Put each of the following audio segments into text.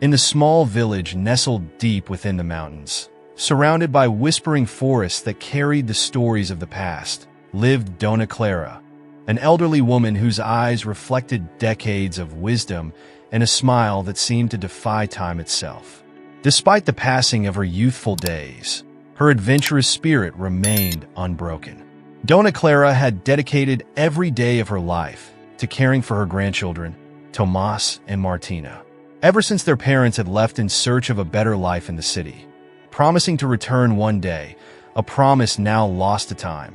In the small village nestled deep within the mountains, surrounded by whispering forests that carried the stories of the past, lived Dona Clara, an elderly woman whose eyes reflected decades of wisdom and a smile that seemed to defy time itself. Despite the passing of her youthful days, her adventurous spirit remained unbroken. Dona Clara had dedicated every day of her life to caring for her grandchildren, Tomas and Martina, ever since their parents had left in search of a better life in the city. Promising to return one day, a promise now lost to time,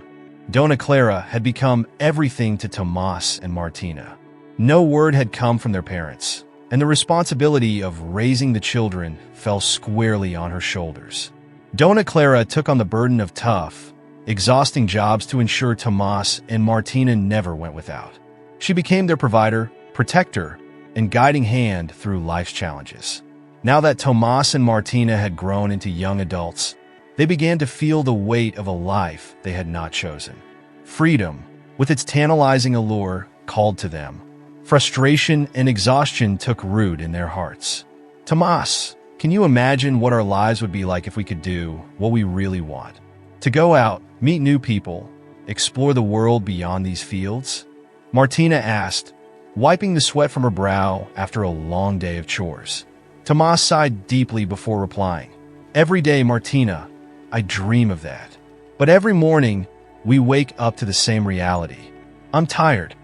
Dona Clara had become everything to Tomas and Martina. No word had come from their parents, and the responsibility of raising the children fell squarely on her shoulders. Dona Clara took on the burden of tough, exhausting jobs to ensure Tomas and Martina never went without. She became their provider, protector, and guiding hand through life's challenges. Now that Tomas and Martina had grown into young adults, they began to feel the weight of a life they had not chosen. Freedom, with its tantalizing allure, called to them. Frustration and exhaustion took root in their hearts. Tomas, can you imagine what our lives would be like if we could do what we really want? To go out, meet new people, explore the world beyond these fields? Martina asked, wiping the sweat from her brow after a long day of chores. Tomas sighed deeply before replying, every day, Martina, I dream of that. But every morning, we wake up to the same reality. I'm tired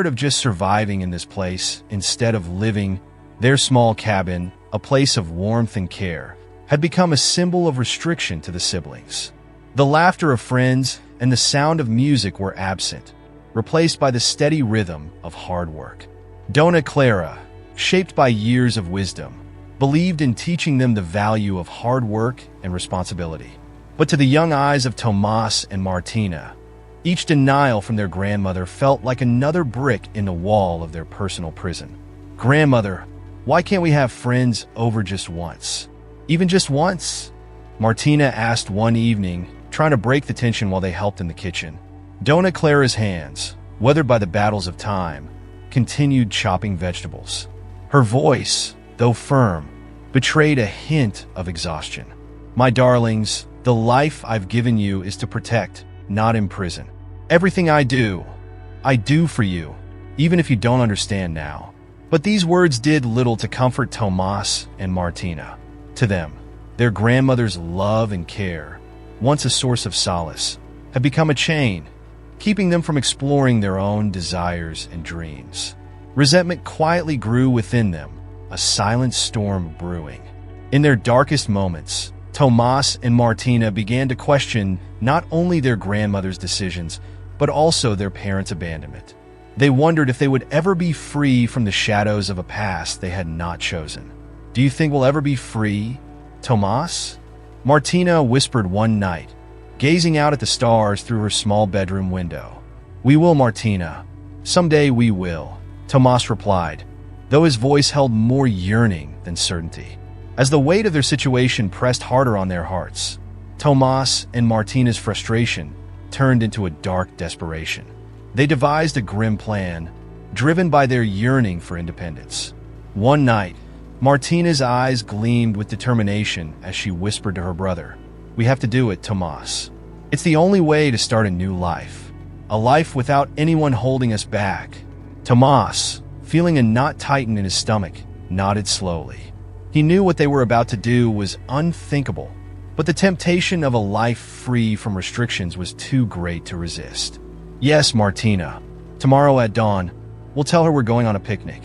of just surviving in this place instead of living. Their small cabin, a place of warmth and care, had become a symbol of restriction to the siblings. The laughter of friends and the sound of music were absent, replaced by the steady rhythm of hard work. Dona Clara, shaped by years of wisdom, believed in teaching them the value of hard work and responsibility. But to the young eyes of Tomas and Martina, each denial from their grandmother felt like another brick in the wall of their personal prison. Grandmother, why can't we have friends over just once? Even just once? Martina asked one evening, trying to break the tension while they helped in the kitchen. Dona Clara's hands, weathered by the battles of time, continued chopping vegetables. Her voice, though firm, betrayed a hint of exhaustion. My darlings, the life I've given you is to protect, not imprison. Everything I do for you, even if you don't understand now. But these words did little to comfort Tomas and Martina. To them, their grandmother's love and care, once a source of solace, had become a chain, keeping them from exploring their own desires and dreams. Resentment quietly grew within them, a silent storm brewing. In their darkest moments, Tomas and Martina began to question not only their grandmother's decisions, but also their parents' abandonment. They wondered if they would ever be free from the shadows of a past they had not chosen. Do you think we'll ever be free, Tomas? Martina whispered one night, gazing out at the stars through her small bedroom window. We will, Martina. Someday we will, Tomas replied, though his voice held more yearning than certainty. As the weight of their situation pressed harder on their hearts, Tomas and Martina's frustration turned into a dark desperation. They devised a grim plan, driven by their yearning for independence. One night, Martina's eyes gleamed with determination as she whispered to her brother, we have to do it, Tomas. It's the only way to start a new life. A life without anyone holding us back. Tomas, feeling a knot tighten in his stomach, nodded slowly. He knew what they were about to do was unthinkable, but the temptation of a life free from restrictions was too great to resist. Yes, Martina. Tomorrow at dawn, we'll tell her we're going on a picnic.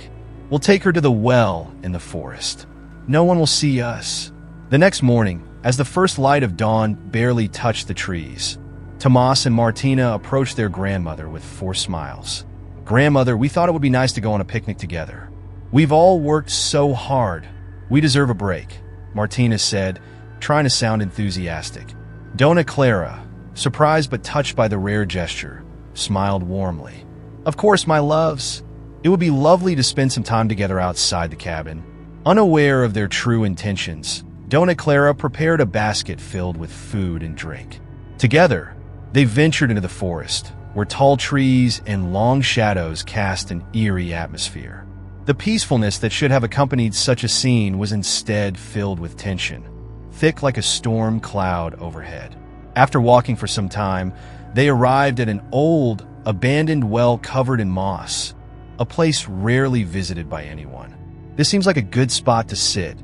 We'll take her to the well in the forest. No one will see us. The next morning, as the first light of dawn barely touched the trees, Tomas and Martina approached their grandmother with forced smiles. Grandmother, we thought it would be nice to go on a picnic together. We've all worked so hard. We deserve a break, Martina said, trying to sound enthusiastic. Dona Clara, surprised but touched by the rare gesture, smiled warmly. Of course, my loves. It would be lovely to spend some time together outside the cabin. Unaware of their true intentions, Dona Clara prepared a basket filled with food and drink. Together, they ventured into the forest, where tall trees and long shadows cast an eerie atmosphere. The peacefulness that should have accompanied such a scene was instead filled with tension, thick like a storm cloud overhead. After walking for some time, they arrived at an old, abandoned well covered in moss, a place rarely visited by anyone. "This seems like a good spot to sit,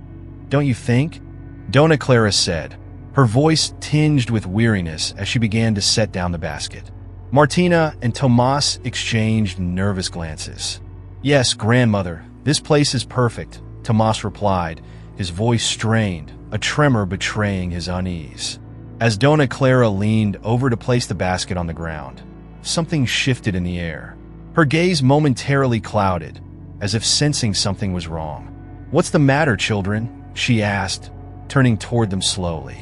don't you think?" Dona Clara said, her voice tinged with weariness as she began to set down the basket. Martina and Tomas exchanged nervous glances. "Yes, grandmother, this place is perfect," Tomas replied, his voice strained, a tremor betraying his unease. As Dona Clara leaned over to place the basket on the ground, something shifted in the air. Her gaze momentarily clouded, as if sensing something was wrong. "What's the matter, children?" she asked, turning toward them slowly.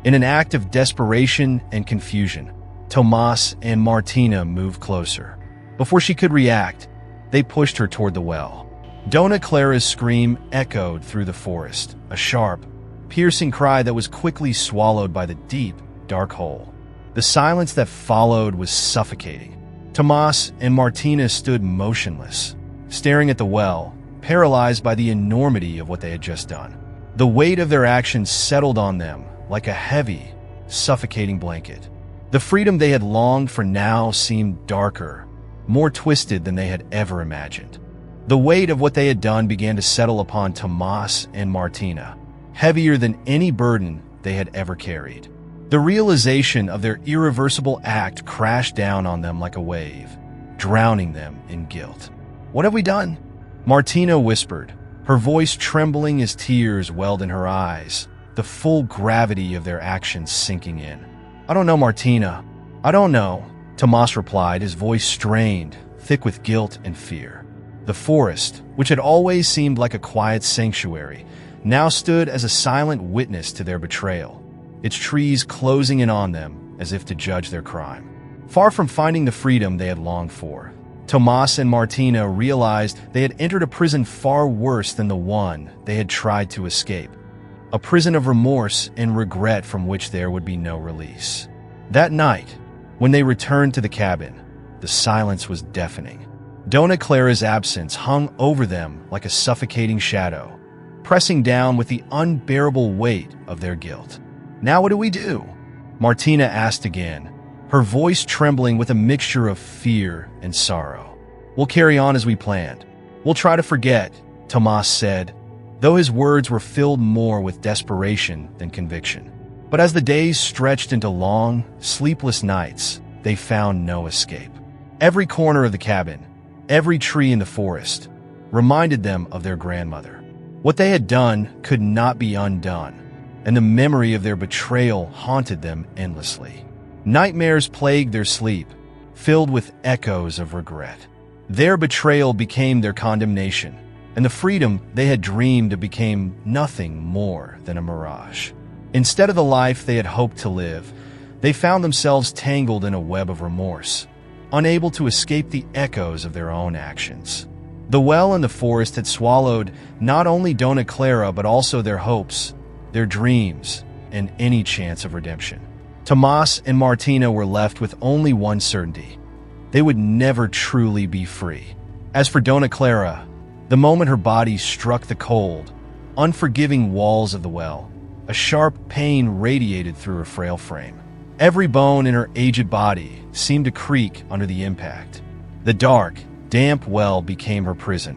In an act of desperation and confusion, Tomas and Martina moved closer. Before she could react, they pushed her toward the well. Dona Clara's scream echoed through the forest, a sharp, piercing cry that was quickly swallowed by the deep, dark hole. The silence that followed was suffocating. Tomas and Martina stood motionless, staring at the well, paralyzed by the enormity of what they had just done. The weight of their actions settled on them like a heavy, suffocating blanket. The freedom they had longed for now seemed darker, more twisted than they had ever imagined. The weight of what they had done began to settle upon Tomas and Martina, heavier than any burden they had ever carried. The realization of their irreversible act crashed down on them like a wave, drowning them in guilt. "What have we done?" Martina whispered, her voice trembling as tears welled in her eyes, the full gravity of their actions sinking in. "I don't know, Martina. I don't know," Tomas replied, his voice strained, thick with guilt and fear. The forest, which had always seemed like a quiet sanctuary, now stood as a silent witness to their betrayal, its trees closing in on them as if to judge their crime. Far from finding the freedom they had longed for, Tomas and Martina realized they had entered a prison far worse than the one they had tried to escape, a prison of remorse and regret from which there would be no release. That night, when they returned to the cabin, the silence was deafening. Dona Clara's absence hung over them like a suffocating shadow, pressing down with the unbearable weight of their guilt. "Now what do we do?" Martina asked again, her voice trembling with a mixture of fear and sorrow. "We'll carry on as we planned. We'll try to forget," Tomas said, though his words were filled more with desperation than conviction. But as the days stretched into long, sleepless nights, they found no escape. Every corner of the cabin, every tree in the forest, reminded them of their grandmother. What they had done could not be undone, and the memory of their betrayal haunted them endlessly. Nightmares plagued their sleep, filled with echoes of regret. Their betrayal became their condemnation, and the freedom they had dreamed of became nothing more than a mirage. Instead of the life they had hoped to live, they found themselves tangled in a web of remorse, unable to escape the echoes of their own actions. The well in the forest had swallowed not only Dona Clara but also their hopes, their dreams, and any chance of redemption. Tomas and Martina were left with only one certainty: they would never truly be free. As for Dona Clara, the moment her body struck the cold, unforgiving walls of the well, a sharp pain radiated through her frail frame. Every bone in her aged body seemed to creak under the impact. The dark, damp well became her prison,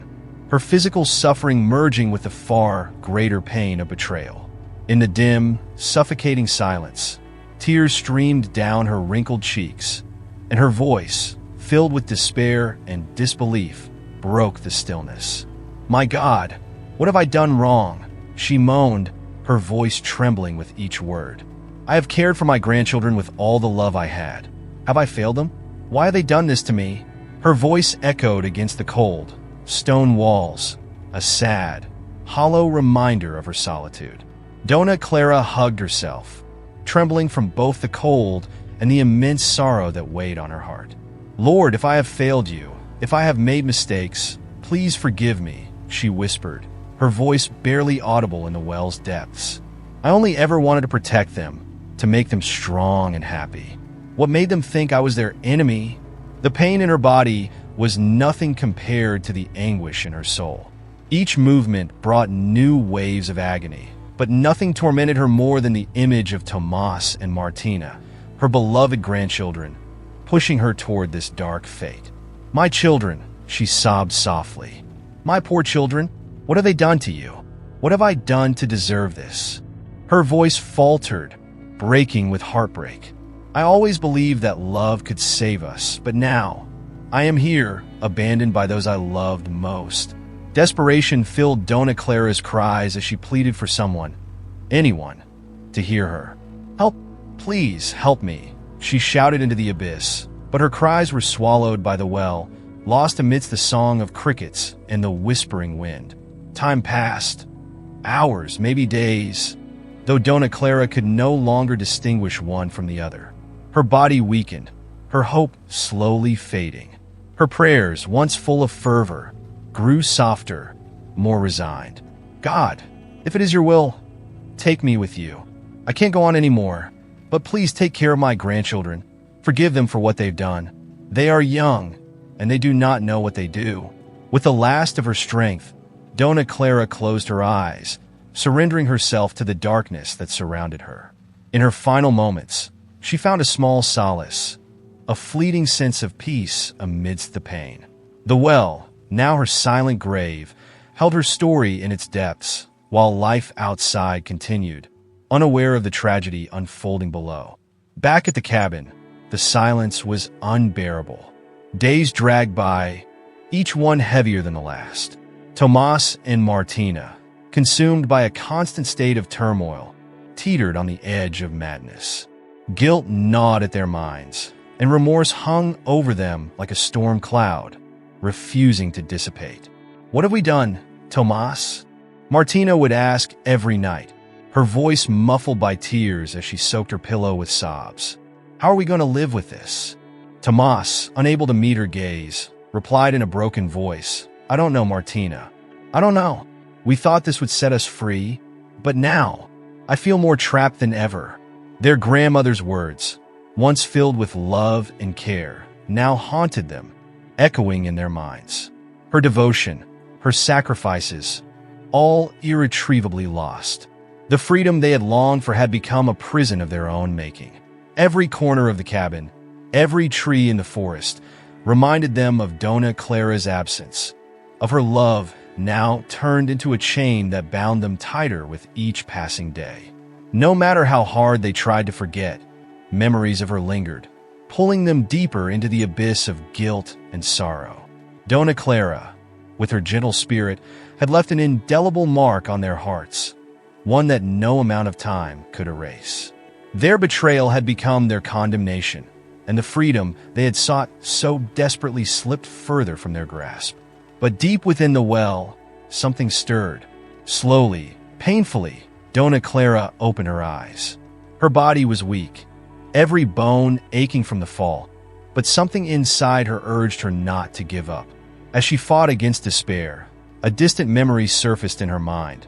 her physical suffering merging with the far greater pain of betrayal. In the dim, suffocating silence, tears streamed down her wrinkled cheeks, and her voice, filled with despair and disbelief, broke the stillness. "My God, what have I done wrong?" she moaned, her voice trembling with each word. "I have cared for my grandchildren with all the love I had. Have I failed them? Why have they done this to me?" Her voice echoed against the cold, stone walls, a sad, hollow reminder of her solitude. Dona Clara hugged herself, trembling from both the cold and the immense sorrow that weighed on her heart. "Lord, if I have failed you, if I have made mistakes, please forgive me," she whispered, her voice barely audible in the well's depths. "I only ever wanted to protect them, to make them strong and happy. What made them think I was their enemy?" The pain in her body was nothing compared to the anguish in her soul. Each movement brought new waves of agony, but nothing tormented her more than the image of Tomas and Martina, her beloved grandchildren, pushing her toward this dark fate. "My children," she sobbed softly. "My poor children, what have they done to you? What have I done to deserve this?" Her voice faltered, breaking with heartbreak. "I always believed that love could save us, but now I am here, abandoned by those I loved most." Desperation filled Dona Clara's cries as she pleaded for someone, anyone, to hear her. "Help, please, help me," she shouted into the abyss, but her cries were swallowed by the well, lost amidst the song of crickets and the whispering wind. Time passed. Hours, maybe days, though Dona Clara could no longer distinguish one from the other. Her body weakened, her hope slowly fading. Her prayers, once full of fervor, grew softer, more resigned. "God, if it is your will, take me with you. I can't go on anymore, but please take care of my grandchildren. Forgive them for what they've done. They are young, and they do not know what they do." With the last of her strength, Dona Clara closed her eyes, surrendering herself to the darkness that surrounded her. In her final moments, she found a small solace, a fleeting sense of peace amidst the pain. The well, now her silent grave, held her story in its depths, while life outside continued, unaware of the tragedy unfolding below. Back at the cabin, the silence was unbearable. Days dragged by, each one heavier than the last. Tomas and Martina, consumed by a constant state of turmoil, teetered on the edge of madness. Guilt gnawed at their minds, and remorse hung over them like a storm cloud, refusing to dissipate. "What have we done, Tomas?" Martina would ask every night, her voice muffled by tears as she soaked her pillow with sobs. "How are we going to live with this?" Tomas, unable to meet her gaze, replied in a broken voice, "I don't know, Martina. I don't know. We thought this would set us free, but now I feel more trapped than ever." Their grandmother's words, once filled with love and care, now haunted them, echoing in their minds. Her devotion, her sacrifices, all irretrievably lost. The freedom they had longed for had become a prison of their own making. Every corner of the cabin, every tree in the forest, reminded them of Dona Clara's absence, of her love now turned into a chain that bound them tighter with each passing day. No matter how hard they tried to forget, memories of her lingered, pulling them deeper into the abyss of guilt and sorrow. Dona Clara, with her gentle spirit, had left an indelible mark on their hearts, one that no amount of time could erase. Their betrayal had become their condemnation, and the freedom they had sought so desperately slipped further from their grasp. But deep within the well, something stirred. Slowly, painfully, Dona Clara opened her eyes. Her body was weak, every bone aching from the fall, but something inside her urged her not to give up. As she fought against despair, a distant memory surfaced in her mind,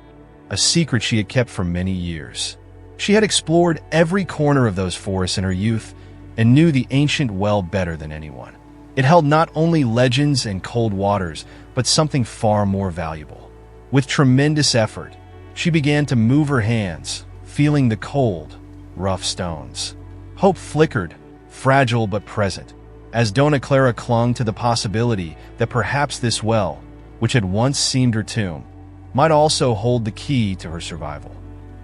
a secret she had kept for many years. She had explored every corner of those forests in her youth and knew the ancient well better than anyone. It held not only legends and cold waters, but something far more valuable. With tremendous effort, she began to move her hands, feeling the cold, rough stones. Hope flickered, fragile but present, as Dona Clara clung to the possibility that perhaps this well, which had once seemed her tomb, might also hold the key to her survival.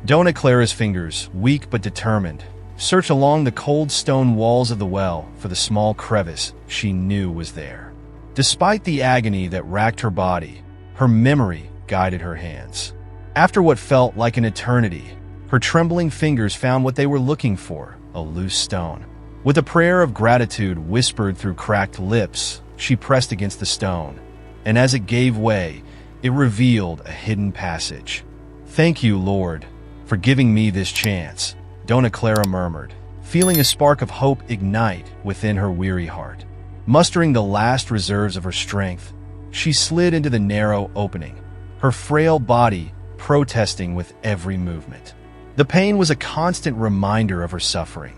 Dona Clara's fingers, weak but determined, searched along the cold stone walls of the well for the small crevice she knew was there. Despite the agony that racked her body, her memory guided her hands. After what felt like an eternity, her trembling fingers found what they were looking for, a loose stone. With a prayer of gratitude whispered through cracked lips, she pressed against the stone, and as it gave way, it revealed a hidden passage. "Thank you, Lord, for giving me this chance," Dona Clara murmured, feeling a spark of hope ignite within her weary heart. Mustering the last reserves of her strength, she slid into the narrow opening, her frail body protesting with every movement. The pain was a constant reminder of her suffering,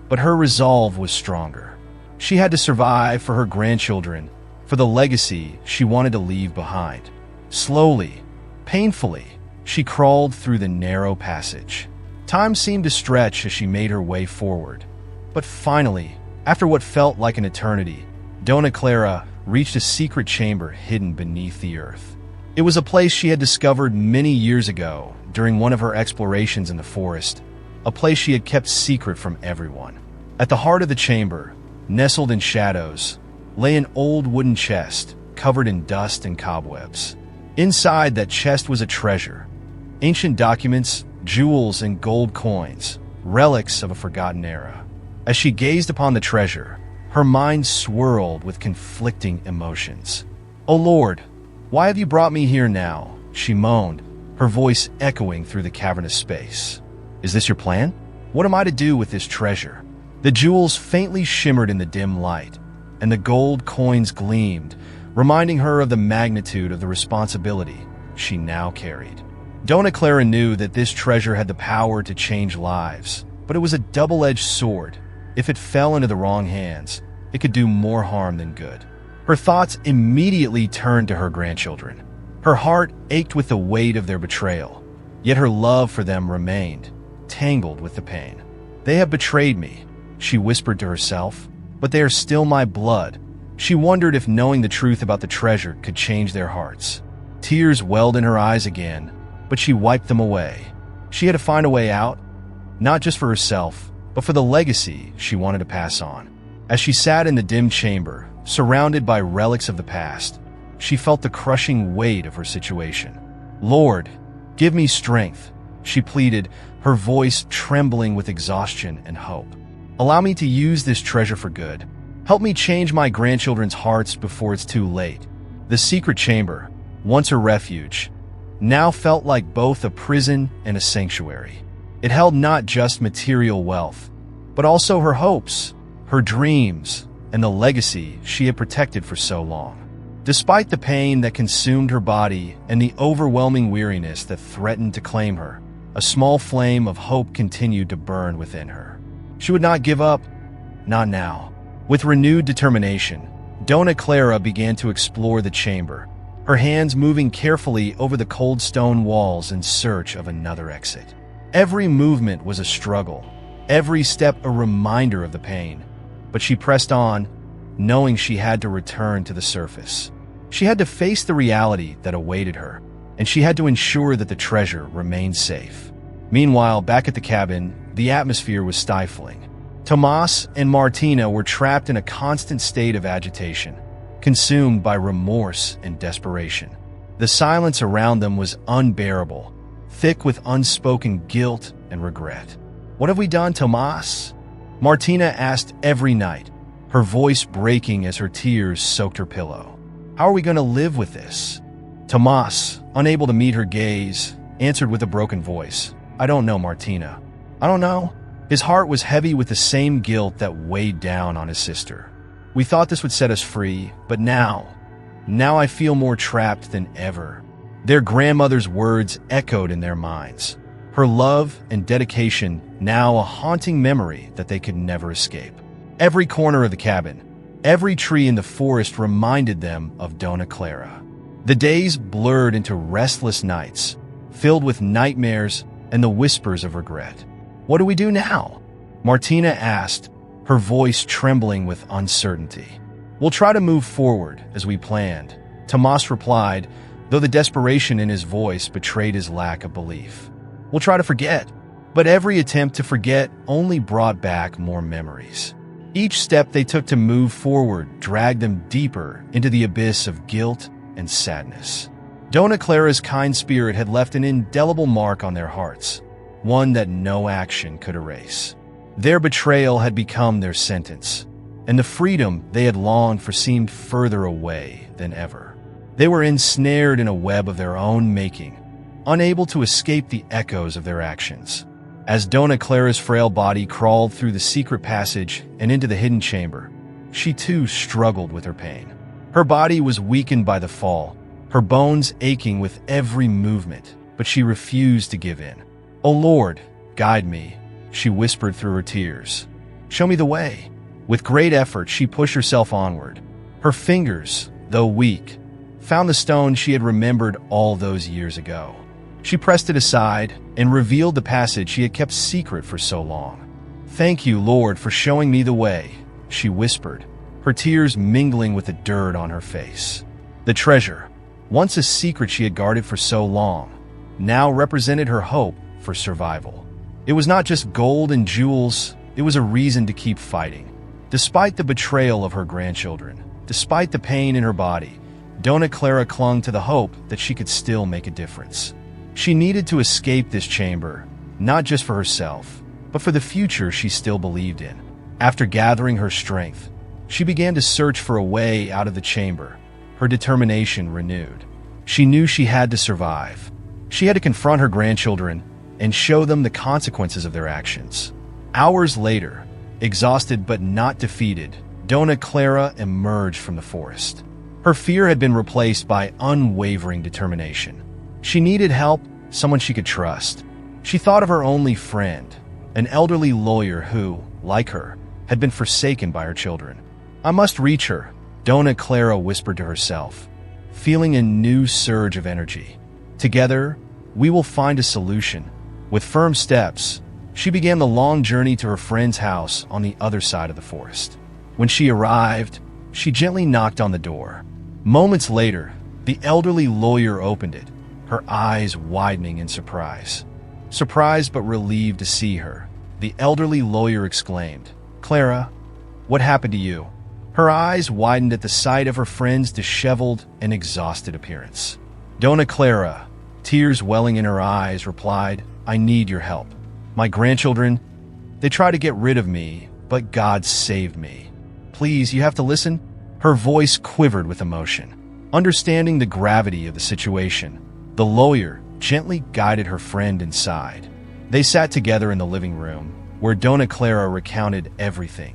but her resolve was stronger. She had to survive for her grandchildren, for the legacy she wanted to leave behind. Slowly, painfully, she crawled through the narrow passage. Time seemed to stretch as she made her way forward. But finally, after what felt like an eternity, Dona Clara reached a secret chamber hidden beneath the earth. It was a place she had discovered many years ago during one of her explorations in the forest, a place she had kept secret from everyone. At the heart of the chamber, nestled in shadows, lay an old wooden chest covered in dust and cobwebs. Inside that chest was a treasure: ancient documents, jewels, and gold coins, relics of a forgotten era. As she gazed upon the treasure, her mind swirled with conflicting emotions. "O Lord, why have you brought me here now?" she moaned, her voice echoing through the cavernous space. "Is this your plan? What am I to do with this treasure?" The jewels faintly shimmered in the dim light, and the gold coins gleamed, reminding her of the magnitude of the responsibility she now carried. Dona Clara knew that this treasure had the power to change lives, but it was a double-edged sword. If it fell into the wrong hands, it could do more harm than good. Her thoughts immediately turned to her grandchildren. Her heart ached with the weight of their betrayal, yet her love for them remained, tangled with the pain. "They have betrayed me," she whispered to herself, "but they are still my blood." She wondered if knowing the truth about the treasure could change their hearts. Tears welled in her eyes again, but she wiped them away. She had to find a way out, not just for herself, but for the legacy she wanted to pass on. As she sat in the dim chamber, surrounded by relics of the past, she felt the crushing weight of her situation. "Lord, give me strength," she pleaded, her voice trembling with exhaustion and hope. "Allow me to use this treasure for good. Help me change my grandchildren's hearts before it's too late." The secret chamber, once a refuge, now felt like both a prison and a sanctuary. It held not just material wealth, but also her hopes, her dreams, and the legacy she had protected for so long. Despite the pain that consumed her body and the overwhelming weariness that threatened to claim her, a small flame of hope continued to burn within her. She would not give up, not now. With renewed determination, Dona Clara began to explore the chamber, her hands moving carefully over the cold stone walls in search of another exit. Every movement was a struggle, every step a reminder of the pain, but she pressed on, knowing she had to return to the surface. She had to face the reality that awaited her, and she had to ensure that the treasure remained safe. Meanwhile, back at the cabin, the atmosphere was stifling. Tomas and Martina were trapped in a constant state of agitation, consumed by remorse and desperation. The silence around them was unbearable, thick with unspoken guilt and regret. "What have we done, Tomas?" Martina asked every night, her voice breaking as her tears soaked her pillow. "How are we going to live with this?" Tomas, unable to meet her gaze, answered with a broken voice, "I don't know, Martina. I don't know." His heart was heavy with the same guilt that weighed down on his sister. "We thought this would set us free, but now I feel more trapped than ever." Their grandmother's words echoed in their minds, her love and dedication now a haunting memory that they could never escape. Every corner of the cabin, every tree in the forest reminded them of Dona Clara. The days blurred into restless nights, filled with nightmares and the whispers of regret. "What do we do now?" Martina asked, her voice trembling with uncertainty. "We'll try to move forward as we planned," Tomas replied, though the desperation in his voice betrayed his lack of belief. "We'll try to forget." But every attempt to forget only brought back more memories. Each step they took to move forward dragged them deeper into the abyss of guilt and sadness. Dona Clara's kind spirit had left an indelible mark on their hearts, one that no action could erase. Their betrayal had become their sentence, and the freedom they had longed for seemed further away than ever. They were ensnared in a web of their own making, unable to escape the echoes of their actions. As Dona Clara's frail body crawled through the secret passage and into the hidden chamber, she too struggled with her pain. Her body was weakened by the fall, her bones aching with every movement, but she refused to give in. "O Lord, guide me," she whispered through her tears. "Show me the way." With great effort, she pushed herself onward. Her fingers, though weak, found the stone she had remembered all those years ago. She pressed it aside and revealed the passage she had kept secret for so long. "Thank you, Lord, for showing me the way," she whispered, her tears mingling with the dirt on her face. The treasure, once a secret she had guarded for so long, now represented her hope for survival. It was not just gold and jewels, it was a reason to keep fighting. Despite the betrayal of her grandchildren, despite the pain in her body, Dona Clara clung to the hope that she could still make a difference. She needed to escape this chamber, not just for herself, but for the future she still believed in. After gathering her strength, she began to search for a way out of the chamber, her determination renewed. She knew she had to survive. She had to confront her grandchildren and show them the consequences of their actions. Hours later, exhausted but not defeated, Dona Clara emerged from the forest. Her fear had been replaced by unwavering determination. She needed help, someone she could trust. She thought of her only friend, an elderly lawyer who, like her, had been forsaken by her children. "I must reach her," Dona Clara whispered to herself, feeling a new surge of energy. "Together, we will find a solution." With firm steps, she began the long journey to her friend's house on the other side of the forest. When she arrived, she gently knocked on the door. Moments later, the elderly lawyer opened it, her eyes widening in surprise. Surprised but relieved to see her, the elderly lawyer exclaimed, "Clara, what happened to you?" Her eyes widened at the sight of her friend's disheveled and exhausted appearance. Dona Clara, tears welling in her eyes, replied, "I need your help. My grandchildren, they tried to get rid of me, but God saved me. Please, you have to listen." Her voice quivered with emotion. Understanding the gravity of the situation, the lawyer gently guided her friend inside. They sat together in the living room, where Dona Clara recounted everything.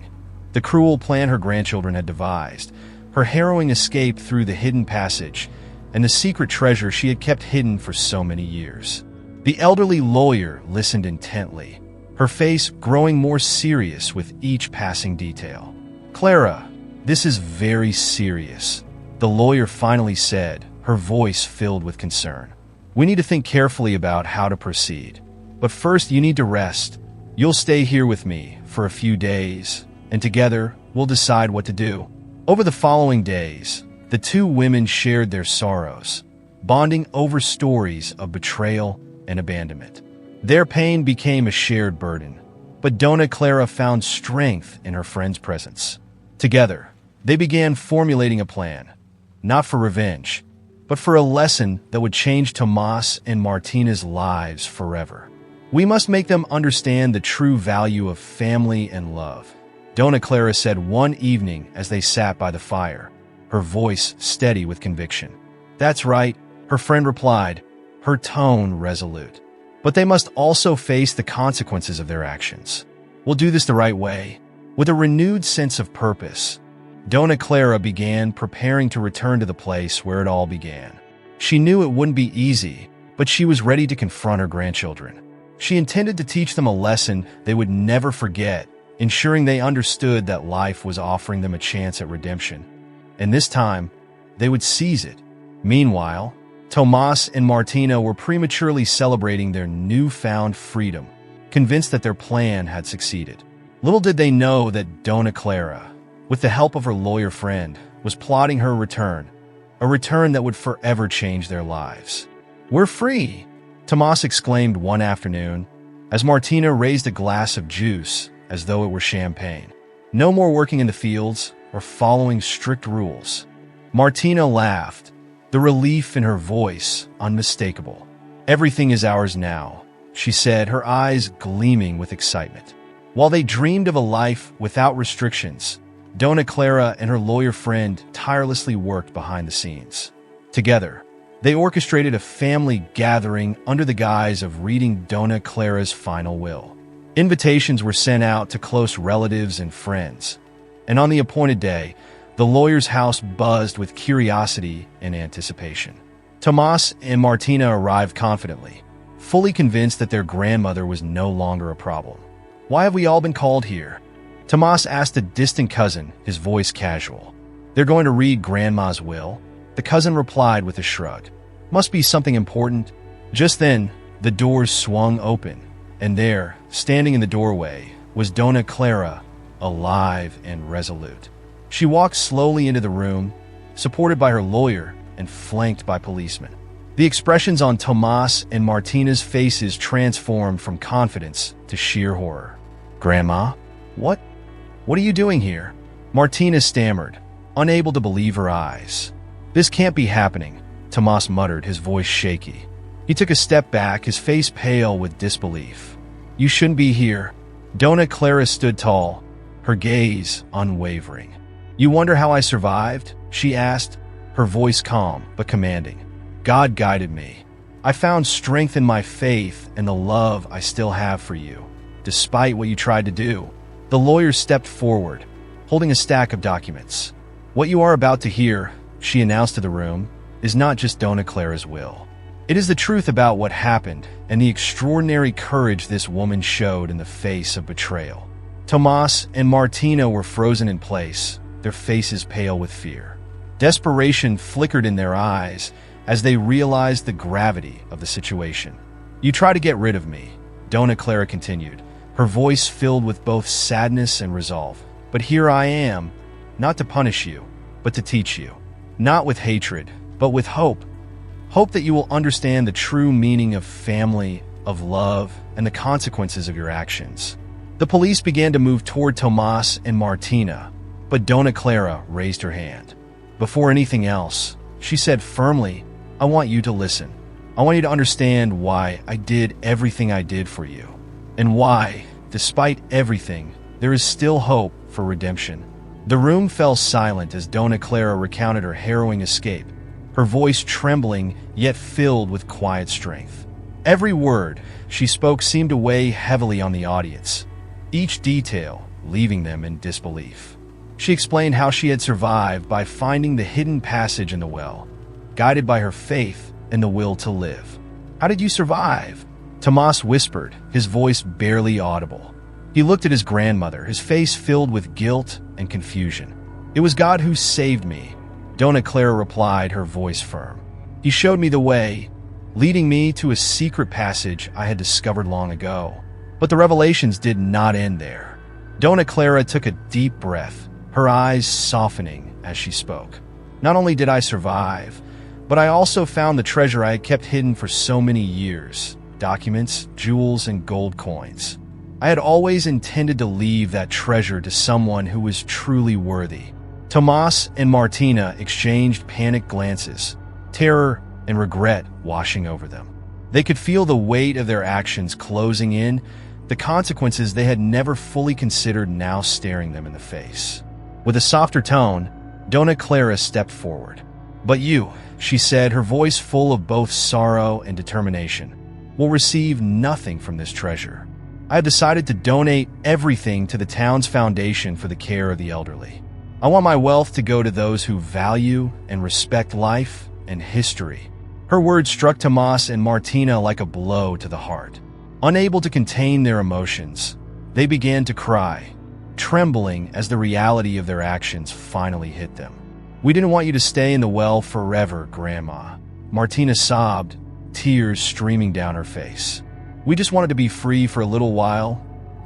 The cruel plan her grandchildren had devised, her harrowing escape through the hidden passage, and the secret treasure she had kept hidden for so many years. The elderly lawyer listened intently, her face growing more serious with each passing detail. "Clara, this is very serious," the lawyer finally said, her voice filled with concern. "We need to think carefully about how to proceed. But first, you need to rest. You'll stay here with me for a few days, and together, we'll decide what to do." Over the following days, the two women shared their sorrows, bonding over stories of betrayal and abandonment. Their pain became a shared burden, but Dona Clara found strength in her friend's presence. Together, they began formulating a plan, not for revenge, but for a lesson that would change Tomas and Martina's lives forever. "We must make them understand the true value of family and love," Dona Clara said one evening as they sat by the fire, her voice steady with conviction. "That's right," her friend replied, her tone resolute. "But they must also face the consequences of their actions. We'll do this the right way." With a renewed sense of purpose, Dona Clara began preparing to return to the place where it all began. She knew it wouldn't be easy, but she was ready to confront her grandchildren. She intended to teach them a lesson they would never forget, ensuring they understood that life was offering them a chance at redemption. And this time, they would seize it. Meanwhile, Tomas and Martina were prematurely celebrating their newfound freedom, convinced that their plan had succeeded. Little did they know that Dona Clara, with the help of her lawyer friend, was plotting her return, a return that would forever change their lives. "We're free!" Tomas exclaimed one afternoon, as Martina raised a glass of juice as though it were champagne. "No more working in the fields or following strict rules." Martina laughed, the relief in her voice unmistakable. "Everything is ours now," she said, her eyes gleaming with excitement. While they dreamed of a life without restrictions, Dona Clara and her lawyer friend tirelessly worked behind the scenes. Together, they orchestrated a family gathering under the guise of reading Dona Clara's final will. Invitations were sent out to close relatives and friends, and on the appointed day, the lawyer's house buzzed with curiosity and anticipation. Tomas and Martina arrived confidently, fully convinced that their grandmother was no longer a problem. "Why have we all been called here?" Tomas asked a distant cousin, his voice casual. "They're going to read Grandma's will," The cousin replied with a shrug. Must be something important. Just then, the doors swung open, and there, standing in the doorway, was Dona Clara, alive and resolute. She walked slowly into the room, supported by her lawyer and flanked by policemen. The expressions on Tomas and Martina's faces transformed from confidence to sheer horror. "Grandma? What are you doing here?" Martina stammered, unable to believe her eyes. "This can't be happening," Tomas muttered, his voice shaky. He took a step back, his face pale with disbelief. "You shouldn't be here." Dona Clara stood tall, her gaze unwavering. "You wonder how I survived?" she asked, her voice calm but commanding. "God guided me. I found strength in my faith and the love I still have for you, despite what you tried to do." The lawyer stepped forward, holding a stack of documents. "What you are about to hear," she announced to the room, "is not just Dona Clara's will. It is the truth about what happened and the extraordinary courage this woman showed in the face of betrayal." Tomas and Martina were frozen in place, their faces pale with fear. Desperation flickered in their eyes as they realized the gravity of the situation. "You try to get rid of me," Dona Clara continued, her voice filled with both sadness and resolve. "But here I am, not to punish you, but to teach you. Not with hatred, but with hope. Hope that you will understand the true meaning of family, of love, and the consequences of your actions." The police began to move toward Tomas and Martina, but Dona Clara raised her hand. "Before anything else," she said firmly, "I want you to listen. I want you to understand why I did everything I did for you, and why, despite everything, there is still hope for redemption." The room fell silent as Dona Clara recounted her harrowing escape, her voice trembling yet filled with quiet strength. Every word she spoke seemed to weigh heavily on the audience, each detail leaving them in disbelief. She explained how she had survived by finding the hidden passage in the well, guided by her faith and the will to live. "How did you survive?" Tomas whispered, his voice barely audible. He looked at his grandmother, his face filled with guilt and confusion. "It was God who saved me," Dona Clara replied, her voice firm. "He showed me the way, leading me to a secret passage I had discovered long ago." But the revelations did not end there. Dona Clara took a deep breath, her eyes softening as she spoke. "Not only did I survive, but I also found the treasure I had kept hidden for so many years: documents, jewels, and gold coins. I had always intended to leave that treasure to someone who was truly worthy." Tomas and Martina exchanged panicked glances, terror and regret washing over them. They could feel the weight of their actions closing in, the consequences they had never fully considered now staring them in the face. With a softer tone, Dona Clara stepped forward. "But you," she said, her voice full of both sorrow and determination, "will receive nothing from this treasure. I have decided to donate everything to the town's foundation for the care of the elderly. I want my wealth to go to those who value and respect life and history." Her words struck Tomas and Martina like a blow to the heart. Unable to contain their emotions, they began to cry, trembling as the reality of their actions finally hit them. "We didn't want you to stay in the well forever, Grandma," Martina sobbed, tears streaming down her face. "We just wanted to be free for a little while,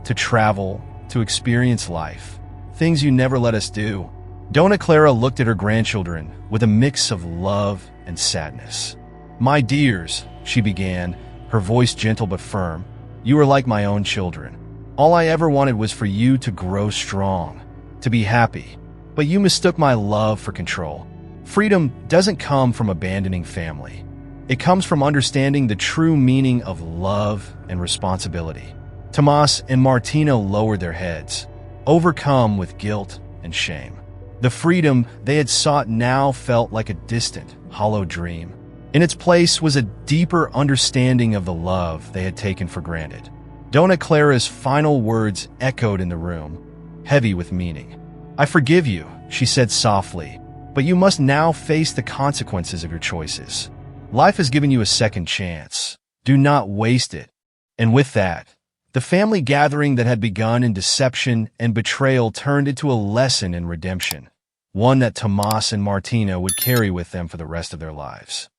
to travel, to experience life. Things you never let us do." Dona Clara looked at her grandchildren with a mix of love and sadness. "My dears," she began, her voice gentle but firm, "you are like my own children. All I ever wanted was for you to grow strong, to be happy. But you mistook my love for control. Freedom doesn't come from abandoning family. It comes from understanding the true meaning of love and responsibility." Tomas and Martina lowered their heads, overcome with guilt and shame. The freedom they had sought now felt like a distant, hollow dream. In its place was a deeper understanding of the love they had taken for granted. Dona Clara's final words echoed in the room, heavy with meaning. "I forgive you," she said softly, "but you must now face the consequences of your choices. Life has given you a second chance. Do not waste it." And with that, the family gathering that had begun in deception and betrayal turned into a lesson in redemption. one that Tomas and Martina would carry with them for the rest of their lives.